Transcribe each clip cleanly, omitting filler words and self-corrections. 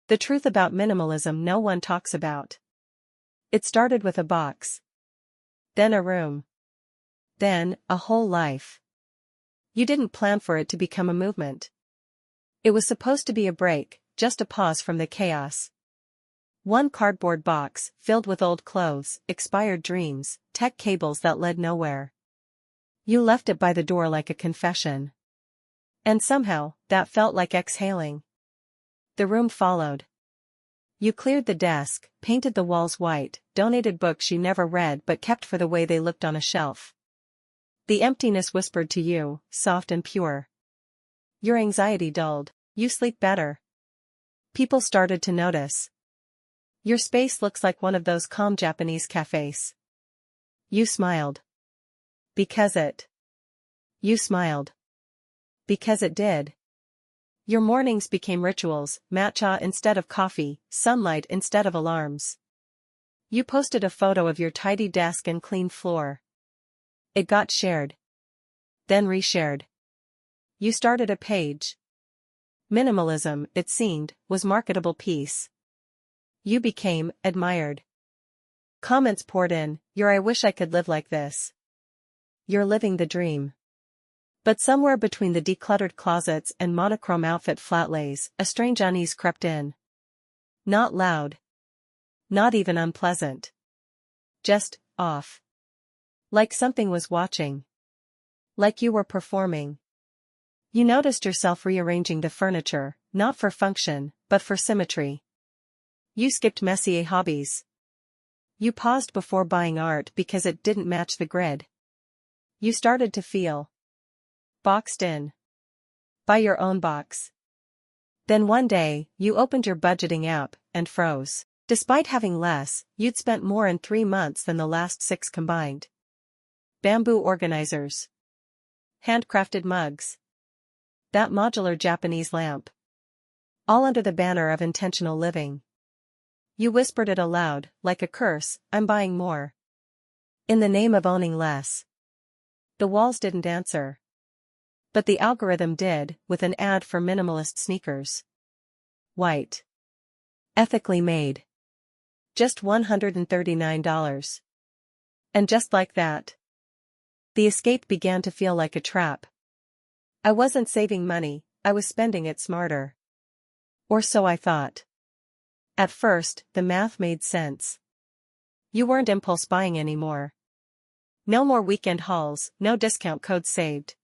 The truth about minimalism no one talks about. It started with a box. Then a room. Then, a whole life. You didn't plan for it to become a movement. It was supposed to be a break, just a pause from the chaos. One cardboard box, filled with old clothes, expired dreams, tech cables that led nowhere. You left it by the door like a confession. And somehow, that felt like exhaling. The room followed. You cleared the desk, painted the walls white, donated books you never read but kept for the way they looked on a shelf. The emptiness whispered to you, soft and pure. Your anxiety dulled, you sleep better. People started to notice. Your space looks like one of those calm Japanese cafes. You smiled. You smiled. Because it did. Your mornings became rituals, matcha instead of coffee, sunlight instead of alarms. You posted a photo of your tidy desk and clean floor. It got shared. Then reshared. You started a page. Minimalism, it seemed, was marketable peace. You became admired. Comments poured in, I wish I could live like this. You're living the dream. But somewhere between the decluttered closets and monochrome outfit flatlays, a strange unease crept in. Not loud. Not even unpleasant. Just, off. Like something was watching. Like you were performing. You noticed yourself rearranging the furniture, not for function, but for symmetry. You skipped messier hobbies. You paused before buying art because it didn't match the grid. You started to feel boxed in. By your own box. Then one day, you opened your budgeting app and froze. Despite having less, you'd spent more in 3 months than the last 6 combined. Bamboo organizers. Handcrafted mugs. That modular Japanese lamp. All under the banner of intentional living. You whispered it aloud, like a curse, I'm buying more. In the name of owning less. The walls didn't answer. But the algorithm did, with an ad for minimalist sneakers. White. Ethically made. Just $139. And just like that. The escape began to feel like a trap. I wasn't saving money, I was spending it smarter. Or so I thought. At first, the math made sense. You weren't impulse buying anymore. No more weekend hauls, no discount codes saved.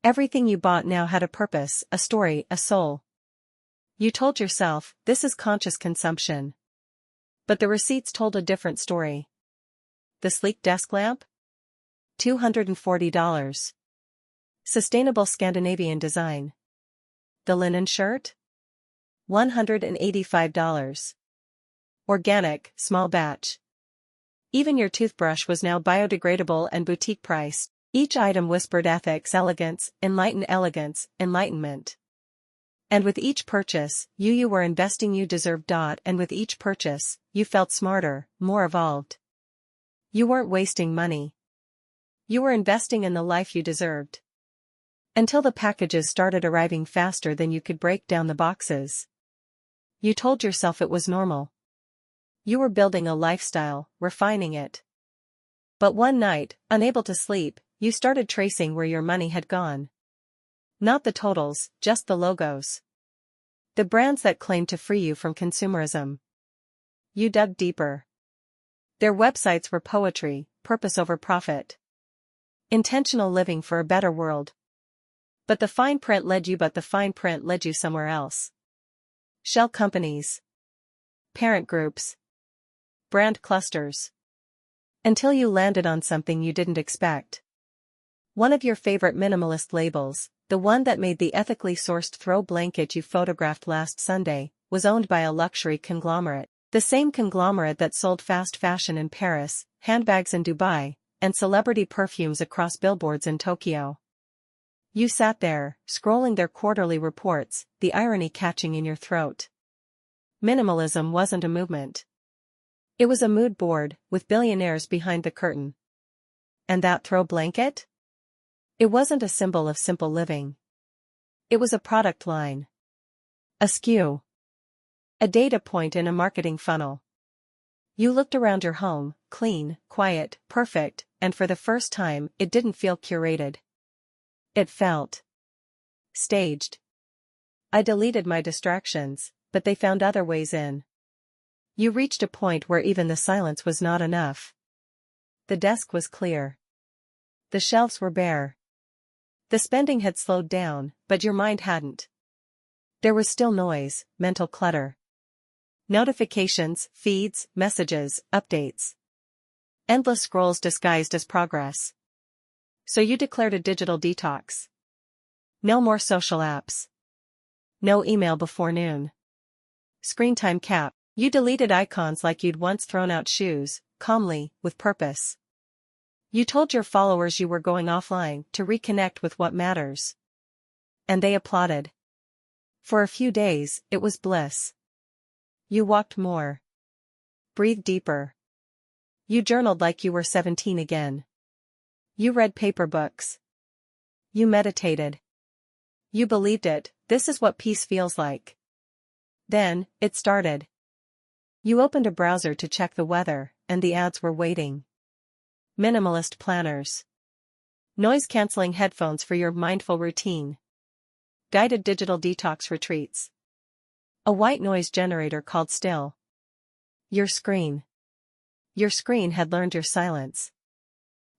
Everything you bought now had a purpose, a story, a soul. You told yourself, this is conscious consumption. But the receipts told a different story. The sleek desk lamp? $240. Sustainable Scandinavian design. The linen shirt? $185. Organic, small batch. Even your toothbrush was now biodegradable and boutique priced. Each item whispered ethics, elegance, enlightenment. And with each purchase, you were investing, you deserved. And with each purchase, you felt smarter, more evolved. You weren't wasting money. You were investing in the life you deserved. Until the packages started arriving faster than you could break down the boxes. You told yourself it was normal. You were building a lifestyle, refining it. But one night, unable to sleep, you started tracing where your money had gone. Not the totals, just the logos. The brands that claimed to free you from consumerism. You dug deeper. Their websites were poetry, purpose over profit. Intentional living for a better world. But the fine print led you somewhere else. Shell companies. Parent groups. Brand clusters. Until you landed on something you didn't expect. One of your favorite minimalist labels, the one that made the ethically sourced throw blanket you photographed last Sunday, was owned by a luxury conglomerate. The same conglomerate that sold fast fashion in Paris, handbags in Dubai, and celebrity perfumes across billboards in Tokyo. You sat there, scrolling their quarterly reports, the irony catching in your throat. Minimalism wasn't a movement. It was a mood board, with billionaires behind the curtain. And that throw blanket? It wasn't a symbol of simple living. It was a product line. A SKU. A data point in a marketing funnel. You looked around your home, clean, quiet, perfect, and for the first time, it didn't feel curated. It felt staged. I deleted my distractions, but they found other ways in. You reached a point where even the silence was not enough. The desk was clear. The shelves were bare. The spending had slowed down, but your mind hadn't. There was still noise, mental clutter. Notifications, feeds, messages, updates. Endless scrolls disguised as progress. So you declared a digital detox. No more social apps. No email before noon. Screen time cap. You deleted icons like you'd once thrown out shoes, calmly, with purpose. You told your followers you were going offline to reconnect with what matters. And they applauded. For a few days, it was bliss. You walked more. Breathed deeper. You journaled like you were 17 again. You read paper books. You meditated. You believed it, this is what peace feels like. Then, it started. You opened a browser to check the weather, and the ads were waiting. Minimalist planners. Noise-canceling headphones for your mindful routine. Guided digital detox retreats. A white noise generator called Still. Your screen. Your screen had learned your silence.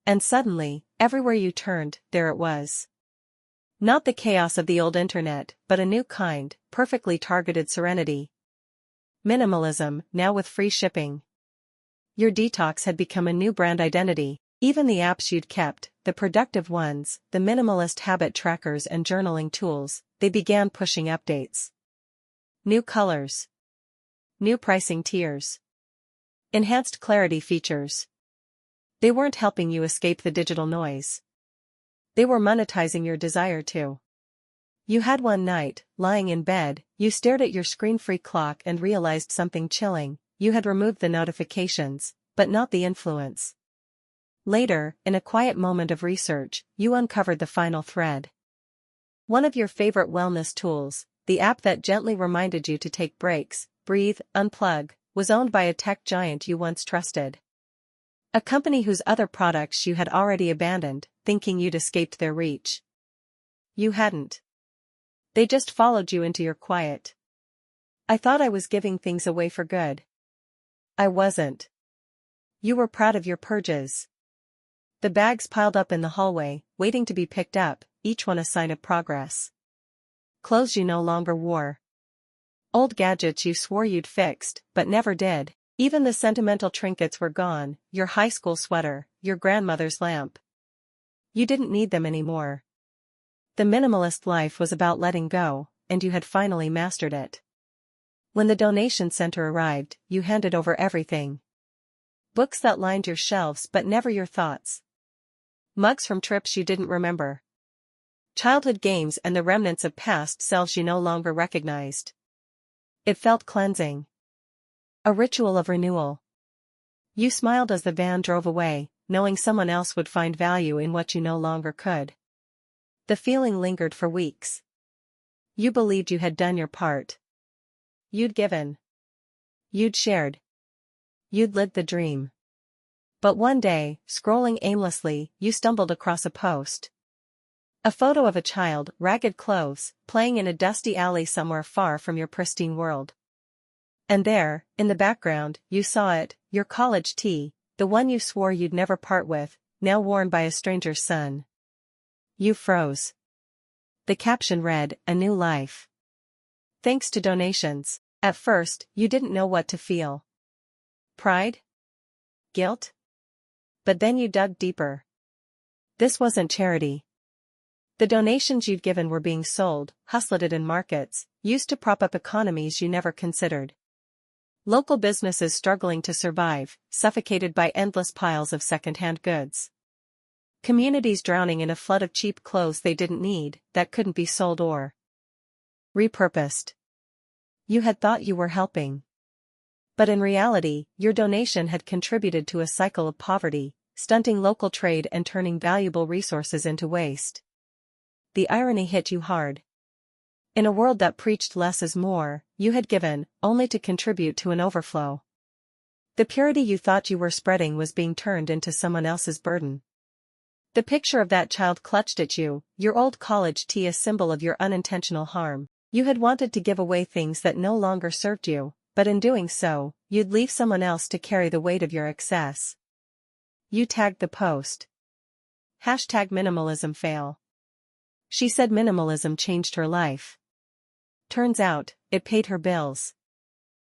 And suddenly, everywhere you turned, there it was. Not the chaos of the old internet, but a new kind, perfectly targeted serenity. Minimalism, now with free shipping. Your detox had become a new brand identity. Even the apps you'd kept, the productive ones, the minimalist habit trackers and journaling tools, they began pushing updates. New colors. New pricing tiers. Enhanced clarity features. They weren't helping you escape the digital noise. They were monetizing your desire to. You had one night, lying in bed, you stared at your screen-free clock and realized something chilling. You had removed the notifications, but not the influence. Later, in a quiet moment of research, you uncovered the final thread. One of your favorite wellness tools, the app that gently reminded you to take breaks, breathe, unplug, was owned by a tech giant you once trusted. A company whose other products you had already abandoned, thinking you'd escaped their reach. You hadn't. They just followed you into your quiet. I thought I was giving things away for good. I wasn't. You were proud of your purges. The bags piled up in the hallway, waiting to be picked up, each one a sign of progress. Clothes you no longer wore. Old gadgets you swore you'd fixed, but never did. Even the sentimental trinkets were gone, your high school sweater, your grandmother's lamp. You didn't need them anymore. The minimalist life was about letting go, and you had finally mastered it. When the donation center arrived, you handed over everything. Books that lined your shelves but never your thoughts. Mugs from trips you didn't remember. Childhood games and the remnants of past selves you no longer recognized. It felt cleansing. A ritual of renewal. You smiled as the van drove away, knowing someone else would find value in what you no longer could. The feeling lingered for weeks. You believed you had done your part. You'd given. You'd shared. You'd lived the dream. But one day, scrolling aimlessly, you stumbled across a post. A photo of a child, ragged clothes, playing in a dusty alley somewhere far from your pristine world. And there, in the background, you saw it, your college tee, the one you swore you'd never part with, now worn by a stranger's son. You froze. The caption read, "A new life. Thanks to donations." At first, you didn't know what to feel. Pride? Guilt? But then you dug deeper. This wasn't charity. The donations you'd given were being sold, hustled in markets, used to prop up economies you never considered. Local businesses struggling to survive, suffocated by endless piles of second-hand goods. Communities drowning in a flood of cheap clothes they didn't need, that couldn't be sold or repurposed. You had thought you were helping. But in reality, your donation had contributed to a cycle of poverty, stunting local trade and turning valuable resources into waste. The irony hit you hard. In a world that preached less is more, you had given, only to contribute to an overflow. The purity you thought you were spreading was being turned into someone else's burden. The picture of that child clutched at you, your old college tee, a symbol of your unintentional harm. You had wanted to give away things that no longer served you, but in doing so, you'd leave someone else to carry the weight of your excess. You tagged the post. #minimalism fail. She said minimalism changed her life. Turns out, it paid her bills.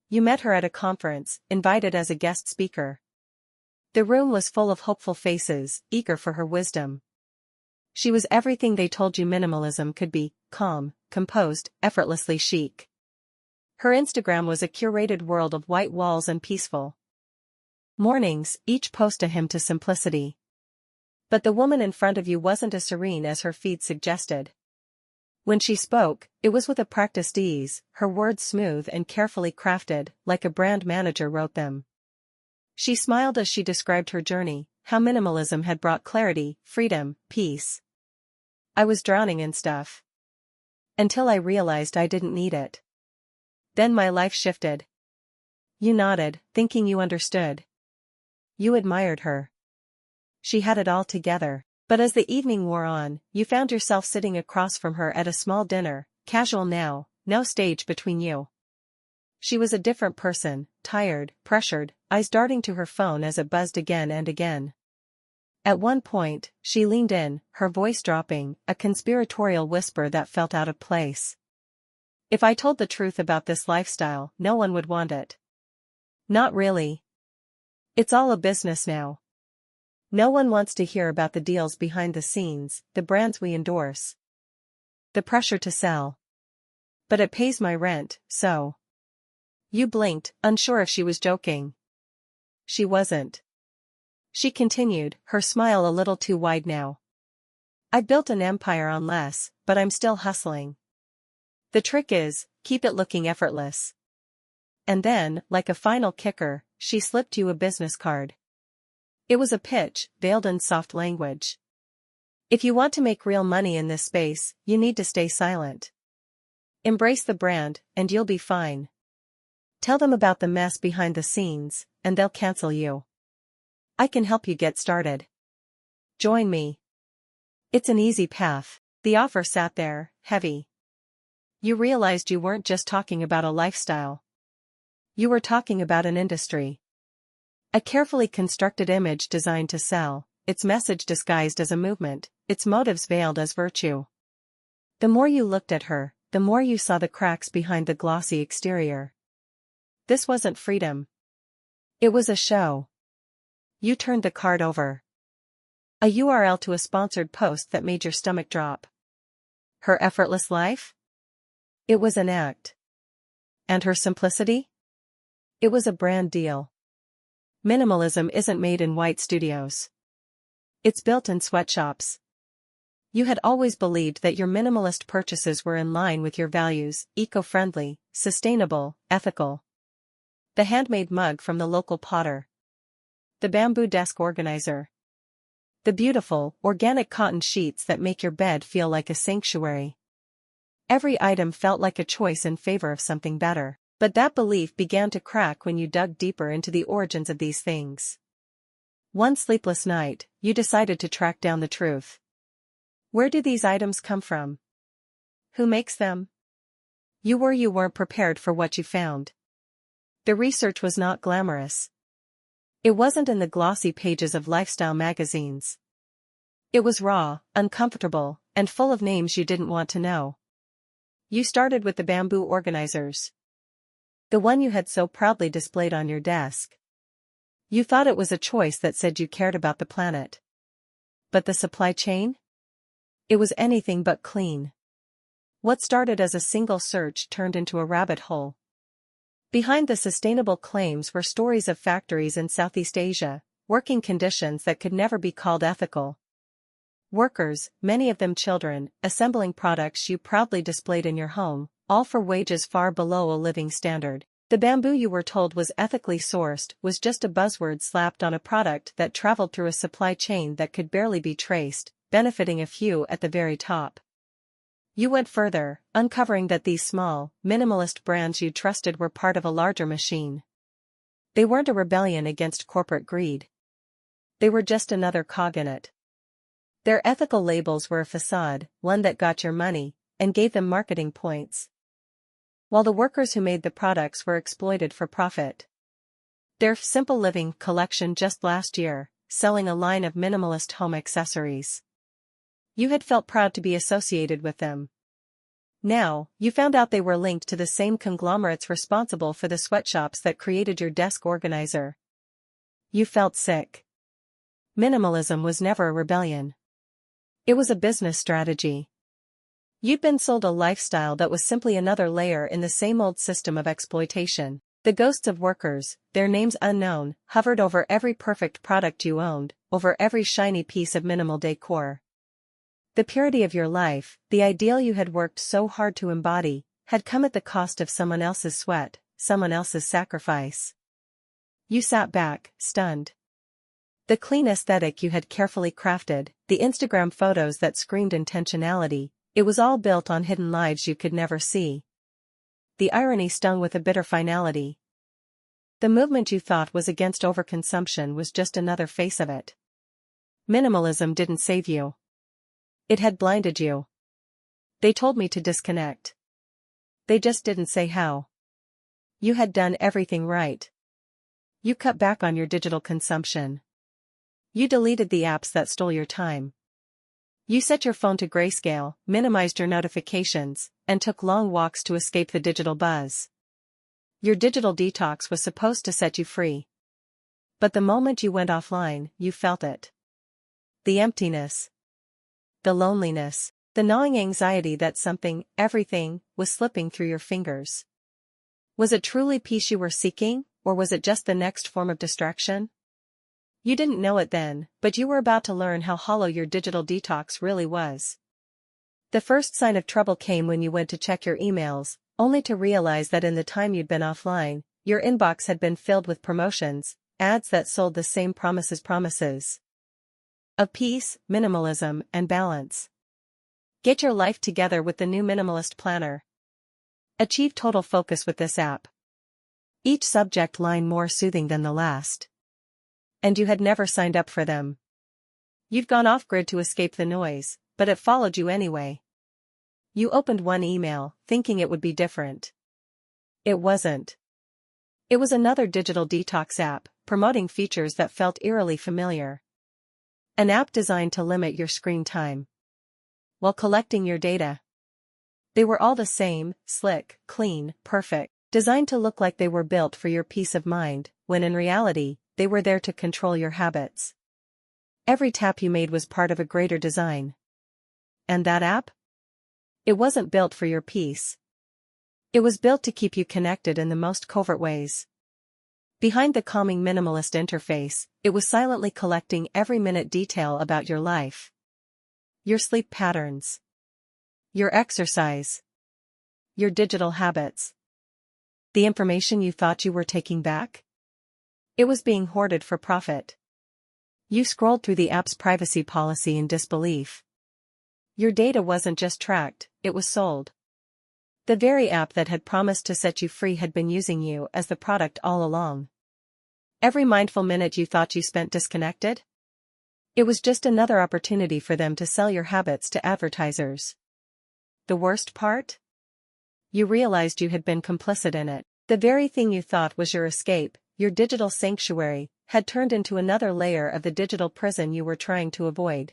You met her at a conference, invited as a guest speaker. The room was full of hopeful faces, eager for her wisdom. She was everything they told you minimalism could be: calm, composed, effortlessly chic. Her Instagram was a curated world of white walls and peaceful mornings, each post a hymn to simplicity. But the woman in front of you wasn't as serene as her feed suggested. When she spoke, it was with a practiced ease, her words smooth and carefully crafted, like a brand manager wrote them. She smiled as she described her journey, how minimalism had brought clarity, freedom, peace. I was drowning in stuff. Until I realized I didn't need it. Then my life shifted. You nodded, thinking you understood. You admired her. She had it all together. But as the evening wore on, you found yourself sitting across from her at a small dinner, casual now, no stage between you. She was a different person, tired, pressured, eyes darting to her phone as it buzzed again and again. At one point, she leaned in, her voice dropping, a conspiratorial whisper that felt out of place. If I told the truth about this lifestyle, no one would want it. Not really. It's all a business now. No one wants to hear about the deals behind the scenes, the brands we endorse. The pressure to sell. But it pays my rent, so. You blinked, unsure if she was joking. She wasn't. She continued, her smile a little too wide now. I built an empire on less, but I'm still hustling. The trick is, keep it looking effortless. And then, like a final kicker, she slipped you a business card. It was a pitch, veiled in soft language. If you want to make real money in this space, you need to stay silent. Embrace the brand, and you'll be fine. Tell them about the mess behind the scenes, and they'll cancel you. I can help you get started. Join me. It's an easy path. The offer sat there, heavy. You realized you weren't just talking about a lifestyle. You were talking about an industry. A carefully constructed image designed to sell, its message disguised as a movement, its motives veiled as virtue. The more you looked at her, the more you saw the cracks behind the glossy exterior. This wasn't freedom. It was a show. You turned the card over. A URL to a sponsored post that made your stomach drop. Her effortless life? It was an act. And her simplicity? It was a brand deal. Minimalism isn't made in white studios. It's built in sweatshops. You had always believed that your minimalist purchases were in line with your values, eco-friendly, sustainable, ethical. The handmade mug from the local potter. The bamboo desk organizer. The beautiful, organic cotton sheets that make your bed feel like a sanctuary. Every item felt like a choice in favor of something better. But that belief began to crack when you dug deeper into the origins of these things. One sleepless night, you decided to track down the truth. Where do these items come from? Who makes them? You weren't prepared for what you found. The research was not glamorous. It wasn't in the glossy pages of lifestyle magazines. It was raw, uncomfortable, and full of names you didn't want to know. You started with the bamboo organizers. The one you had so proudly displayed on your desk. You thought it was a choice that said you cared about the planet. But the supply chain? It was anything but clean. What started as a single search turned into a rabbit hole. Behind the sustainable claims were stories of factories in Southeast Asia, working conditions that could never be called ethical. Workers, many of them children, assembling products you proudly displayed in your home, all for wages far below a living standard. The bamboo you were told was ethically sourced was just a buzzword slapped on a product that traveled through a supply chain that could barely be traced, benefiting a few at the very top. You went further, uncovering that these small, minimalist brands you trusted were part of a larger machine. They weren't a rebellion against corporate greed. They were just another cog in it. Their ethical labels were a facade, one that got your money, and gave them marketing points, while the workers who made the products were exploited for profit. Their Simple Living collection just last year, selling a line of minimalist home accessories. You had felt proud to be associated with them. Now, you found out they were linked to the same conglomerates responsible for the sweatshops that created your desk organizer. You felt sick. Minimalism was never a rebellion. It was a business strategy. You'd been sold a lifestyle that was simply another layer in the same old system of exploitation. The ghosts of workers, their names unknown, hovered over every perfect product you owned, over every shiny piece of minimal decor. The purity of your life, the ideal you had worked so hard to embody, had come at the cost of someone else's sweat, someone else's sacrifice. You sat back, stunned. The clean aesthetic you had carefully crafted, the Instagram photos that screamed intentionality, it was all built on hidden lives you could never see. The irony stung with a bitter finality. The movement you thought was against overconsumption was just another face of it. Minimalism didn't save you. It had blinded you. They told me to disconnect. They just didn't say how. You had done everything right. You cut back on your digital consumption. You deleted the apps that stole your time. You set your phone to grayscale, minimized your notifications, and took long walks to escape the digital buzz. Your digital detox was supposed to set you free. But the moment you went offline, you felt it. The emptiness. The loneliness, the gnawing anxiety that something, everything, was slipping through your fingers. Was it truly peace you were seeking, or was it just the next form of distraction? You didn't know it then, but you were about to learn how hollow your digital detox really was. The first sign of trouble came when you went to check your emails, only to realize that in the time you'd been offline, your inbox had been filled with promotions, ads that sold the same promises. Of peace, minimalism, and balance. Get your life together with the new Minimalist Planner. Achieve total focus with this app. Each subject line more soothing than the last. And you had never signed up for them. You'd gone off-grid to escape the noise, but it followed you anyway. You opened one email, thinking it would be different. It wasn't. It was another digital detox app, promoting features that felt eerily familiar. An app designed to limit your screen time while collecting your data. They were all the same, slick, clean, perfect, designed to look like they were built for your peace of mind, when in reality, they were there to control your habits. Every tap you made was part of a greater design. And that app? It wasn't built for your peace. It was built to keep you connected in the most covert ways. Behind the calming minimalist interface, it was silently collecting every minute detail about your life. Your sleep patterns. Your exercise. Your digital habits. The information you thought you were taking back? It was being hoarded for profit. You scrolled through the app's privacy policy in disbelief. Your data wasn't just tracked, it was sold. The very app that had promised to set you free had been using you as the product all along. Every mindful minute you thought you spent disconnected? It was just another opportunity for them to sell your habits to advertisers. The worst part? You realized you had been complicit in it. The very thing you thought was your escape, your digital sanctuary, had turned into another layer of the digital prison you were trying to avoid.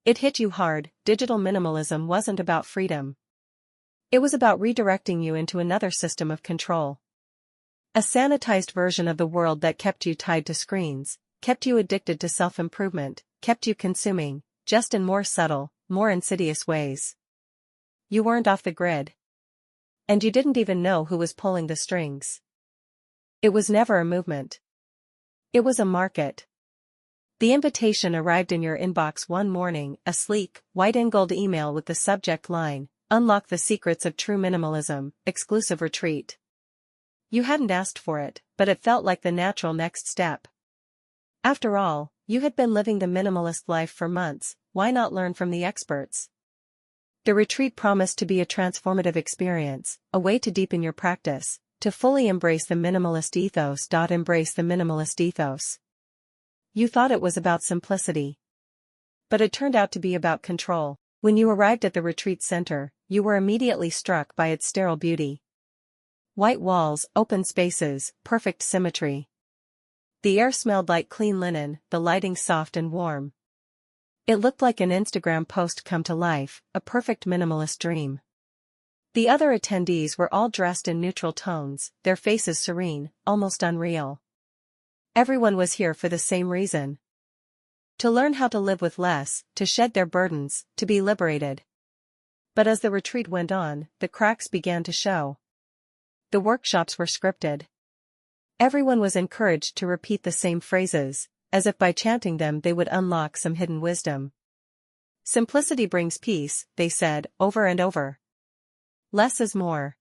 It hit you hard. Digital minimalism wasn't about freedom. It was about redirecting you into another system of control. A sanitized version of the world that kept you tied to screens, kept you addicted to self-improvement, kept you consuming, just in more subtle, more insidious ways. You weren't off the grid. And you didn't even know who was pulling the strings. It was never a movement. It was a market. The invitation arrived in your inbox one morning, a sleek, white-angled email with the subject line, "Unlock the secrets of true minimalism, exclusive retreat." You hadn't asked for it, but it felt like the natural next step. After all, you had been living the minimalist life for months, why not learn from the experts? The retreat promised to be a transformative experience, a way to deepen your practice, to fully embrace the minimalist ethos. Embrace the minimalist ethos. You thought it was about simplicity. But it turned out to be about control. When you arrived at the retreat center, you were immediately struck by its sterile beauty. White walls, open spaces, perfect symmetry. The air smelled like clean linen, the lighting soft and warm. It looked like an Instagram post come to life, a perfect minimalist dream. The other attendees were all dressed in neutral tones, their faces serene, almost unreal. Everyone was here for the same reason. To learn how to live with less, to shed their burdens, to be liberated. But as the retreat went on, the cracks began to show. The workshops were scripted. Everyone was encouraged to repeat the same phrases, as if by chanting them they would unlock some hidden wisdom. Simplicity brings peace, they said, over and over. Less is more.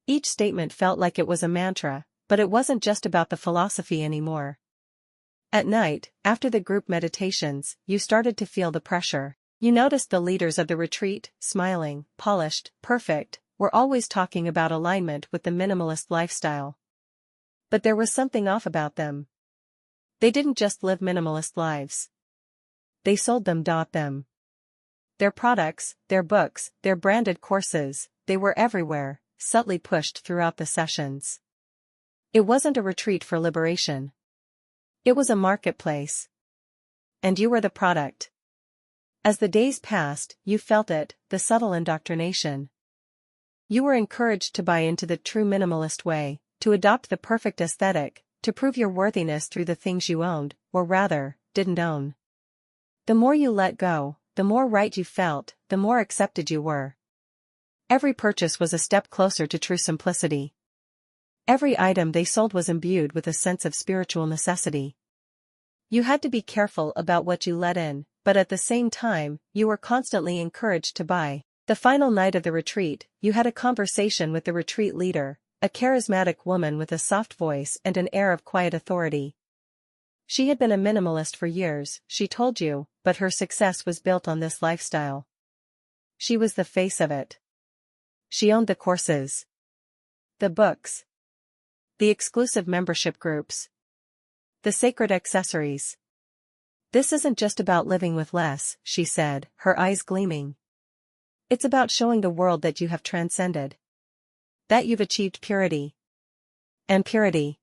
Each statement felt like it was a mantra, but it wasn't just about the philosophy anymore. At night, after the group meditations, you started to feel the pressure. You noticed the leaders of the retreat, smiling, polished, perfect, were always talking about alignment with the minimalist lifestyle. But there was something off about them. They didn't just live minimalist lives. They sold them. Their products, their books, their branded courses, they were everywhere, subtly pushed throughout the sessions. It wasn't a retreat for liberation. It was a marketplace. And you were the product. As the days passed, you felt it, the subtle indoctrination. You were encouraged to buy into the true minimalist way, to adopt the perfect aesthetic, to prove your worthiness through the things you owned, or rather, didn't own. The more you let go, the more right you felt, the more accepted you were. Every purchase was a step closer to true simplicity. Every item they sold was imbued with a sense of spiritual necessity. You had to be careful about what you let in, but at the same time, you were constantly encouraged to buy. The final night of the retreat, you had a conversation with the retreat leader, a charismatic woman with a soft voice and an air of quiet authority. She had been a minimalist for years, she told you, but her success was built on this lifestyle. She was the face of it. She owned the courses, the books, the exclusive membership groups, the sacred accessories. This isn't just about living with less, she said, her eyes gleaming. It's about showing the world that you have transcended. That you've achieved purity. And purity,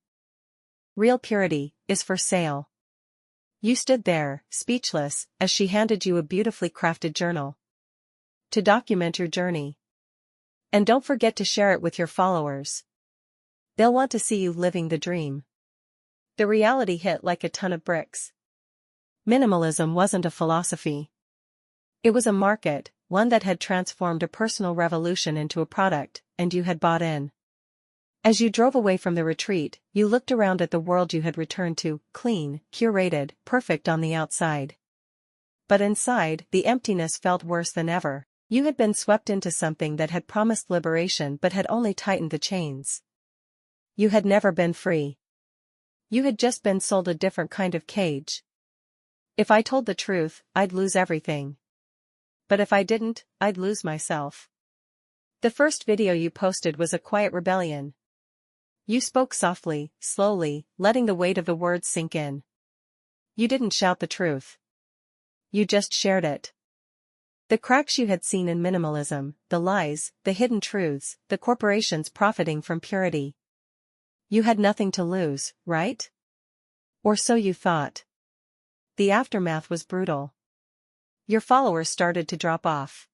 real purity, is for sale. You stood there, speechless, as she handed you a beautifully crafted journal. To document your journey. And don't forget to share it with your followers. They'll want to see you living the dream. The reality hit like a ton of bricks. Minimalism wasn't a philosophy. It was a market, one that had transformed a personal revolution into a product, and you had bought in. As you drove away from the retreat, you looked around at the world you had returned to, clean, curated, perfect on the outside. But inside, the emptiness felt worse than ever. You had been swept into something that had promised liberation but had only tightened the chains. You had never been free. You had just been sold a different kind of cage. If I told the truth, I'd lose everything. But if I didn't, I'd lose myself. The first video you posted was a quiet rebellion. You spoke softly, slowly, letting the weight of the words sink in. You didn't shout the truth. You just shared it. The cracks you had seen in minimalism, the lies, the hidden truths, the corporations profiting from purity. You had nothing to lose, right? Or so you thought. The aftermath was brutal. Your followers started to drop off.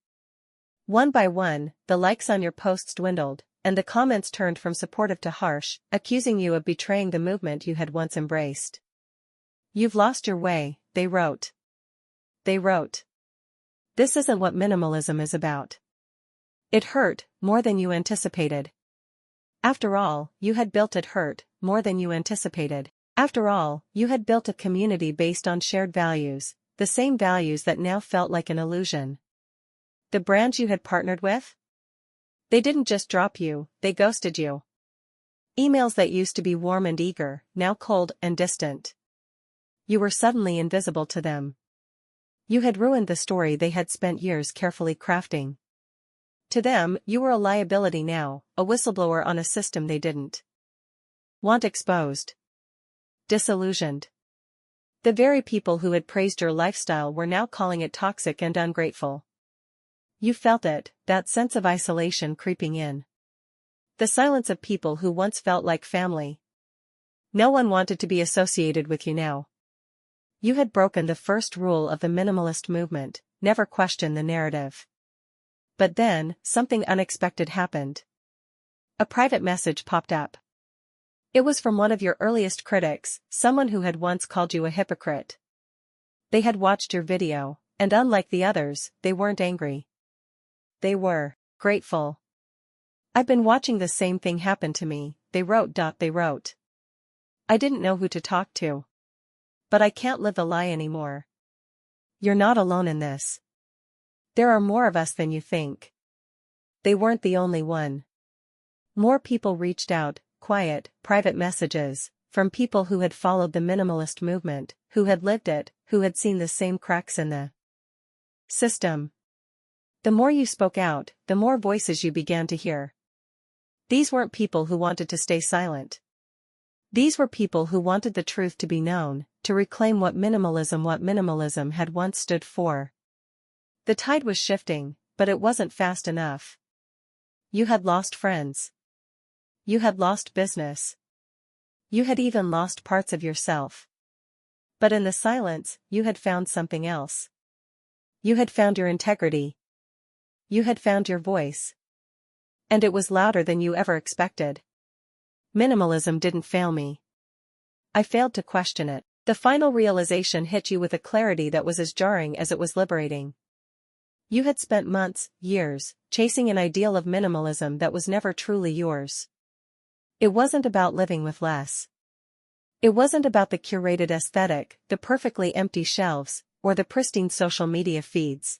One by one, the likes on your posts dwindled, and the comments turned from supportive to harsh, accusing you of betraying the movement you had once embraced. You've lost your way, they wrote. They wrote. This isn't what minimalism is about. It hurt, more than you anticipated. After all, you had built it hurt, more than you anticipated. After all, you had built a community based on shared values, the same values that now felt like an illusion. The brands you had partnered with? They didn't just drop you, they ghosted you. Emails that used to be warm and eager, now cold and distant. You were suddenly invisible to them. You had ruined the story they had spent years carefully crafting. To them, you were a liability now, a whistleblower on a system they didn't want exposed. Disillusioned. The very people who had praised your lifestyle were now calling it toxic and ungrateful. You felt it, that sense of isolation creeping in. The silence of people who once felt like family. No one wanted to be associated with you now. You had broken the first rule of the minimalist movement, never question the narrative. But then, something unexpected happened. A private message popped up. It was from one of your earliest critics, someone who had once called you a hypocrite. They had watched your video, and unlike the others, they weren't angry. They were grateful. I've been watching the same thing happen to me, they wrote. I didn't know who to talk to. But I can't live the lie anymore. You're not alone in this. There are more of us than you think. They weren't the only one. More people reached out, quiet, private messages, from people who had followed the minimalist movement, who had lived it, who had seen the same cracks in the system. The more you spoke out, the more voices you began to hear. These weren't people who wanted to stay silent. These were people who wanted the truth to be known, to reclaim what minimalism had once stood for. The tide was shifting, but it wasn't fast enough. You had lost friends. You had lost business. You had even lost parts of yourself. But in the silence, you had found something else. You had found your integrity. You had found your voice. And it was louder than you ever expected. Minimalism didn't fail me. I failed to question it. The final realization hit you with a clarity that was as jarring as it was liberating. You had spent months, years, chasing an ideal of minimalism that was never truly yours. It wasn't about living with less. It wasn't about the curated aesthetic, the perfectly empty shelves, or the pristine social media feeds.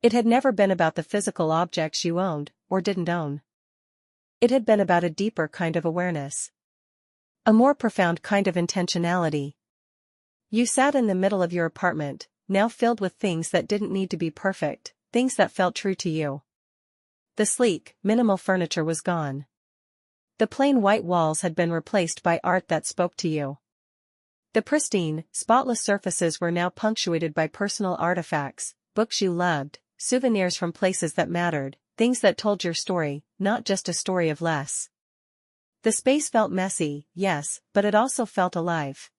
It had never been about the physical objects you owned, or didn't own. It had been about a deeper kind of awareness. A more profound kind of intentionality. You sat in the middle of your apartment, now filled with things that didn't need to be perfect, things that felt true to you. The sleek, minimal furniture was gone. The plain white walls had been replaced by art that spoke to you. The pristine, spotless surfaces were now punctuated by personal artifacts, books you loved, souvenirs from places that mattered, things that told your story, not just a story of less. The space felt messy, yes, but it also felt alive.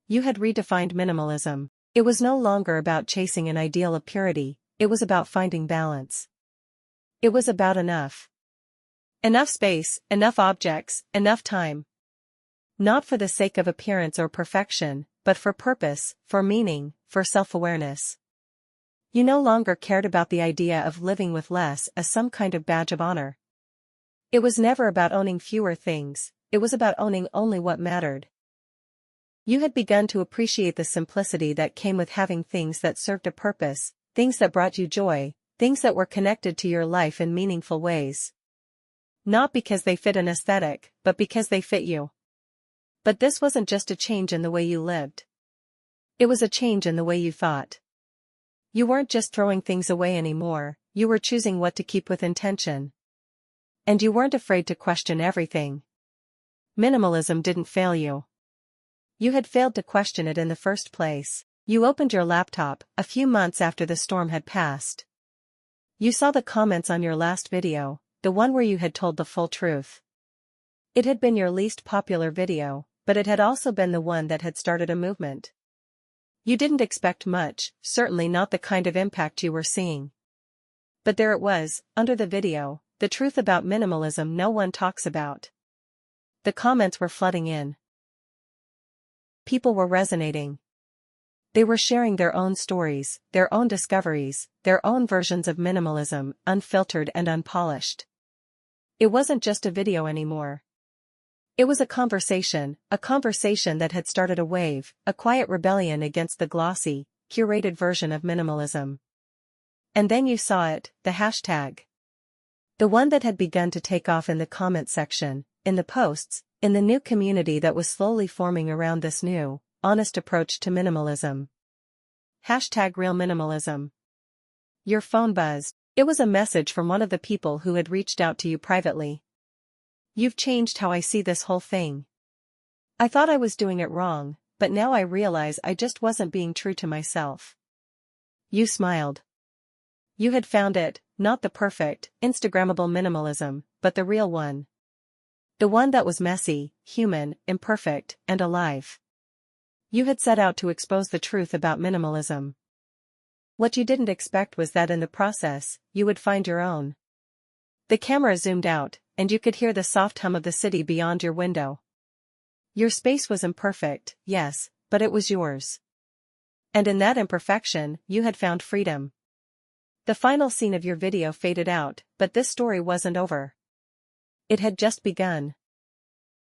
You had redefined minimalism. It was no longer about chasing an ideal of purity, it was about finding balance. It was about enough. Enough space, enough objects, enough time. Not for the sake of appearance or perfection, but for purpose, for meaning, for self-awareness. You no longer cared about the idea of living with less as some kind of badge of honor. It was never about owning fewer things, it was about owning only what mattered. You had begun to appreciate the simplicity that came with having things that served a purpose, things that brought you joy, things that were connected to your life in meaningful ways. Not because they fit an aesthetic, but because they fit you. But this wasn't just a change in the way you lived. It was a change in the way you thought. You weren't just throwing things away anymore, you were choosing what to keep with intention. And you weren't afraid to question everything. Minimalism didn't fail you. You had failed to question it in the first place. You opened your laptop, a few months after the storm had passed. You saw the comments on your last video, the one where you had told the full truth. It had been your least popular video, but it had also been the one that had started a movement. You didn't expect much, certainly not the kind of impact you were seeing. But there it was, under the video, the truth about minimalism no one talks about. The comments were flooding in. People were resonating. They were sharing their own stories, their own discoveries, their own versions of minimalism, unfiltered and unpolished. It wasn't just a video anymore. It was a conversation that had started a wave, a quiet rebellion against the glossy, curated version of minimalism. And then you saw it, the hashtag. The one that had begun to take off in the comment section, in the posts, in the new community that was slowly forming around this new, honest approach to minimalism. #real minimalism. Your phone buzzed. It was a message from one of the people who had reached out to you privately. You've changed how I see this whole thing. I thought I was doing it wrong, but now I realize I just wasn't being true to myself. You smiled. You had found it, not the perfect, Instagrammable minimalism, but the real one. The one that was messy, human, imperfect, and alive. You had set out to expose the truth about minimalism. What you didn't expect was that in the process, you would find your own. The camera zoomed out, and you could hear the soft hum of the city beyond your window. Your space was imperfect, yes, but it was yours. And in that imperfection, you had found freedom. The final scene of your video faded out, but this story wasn't over. It had just begun.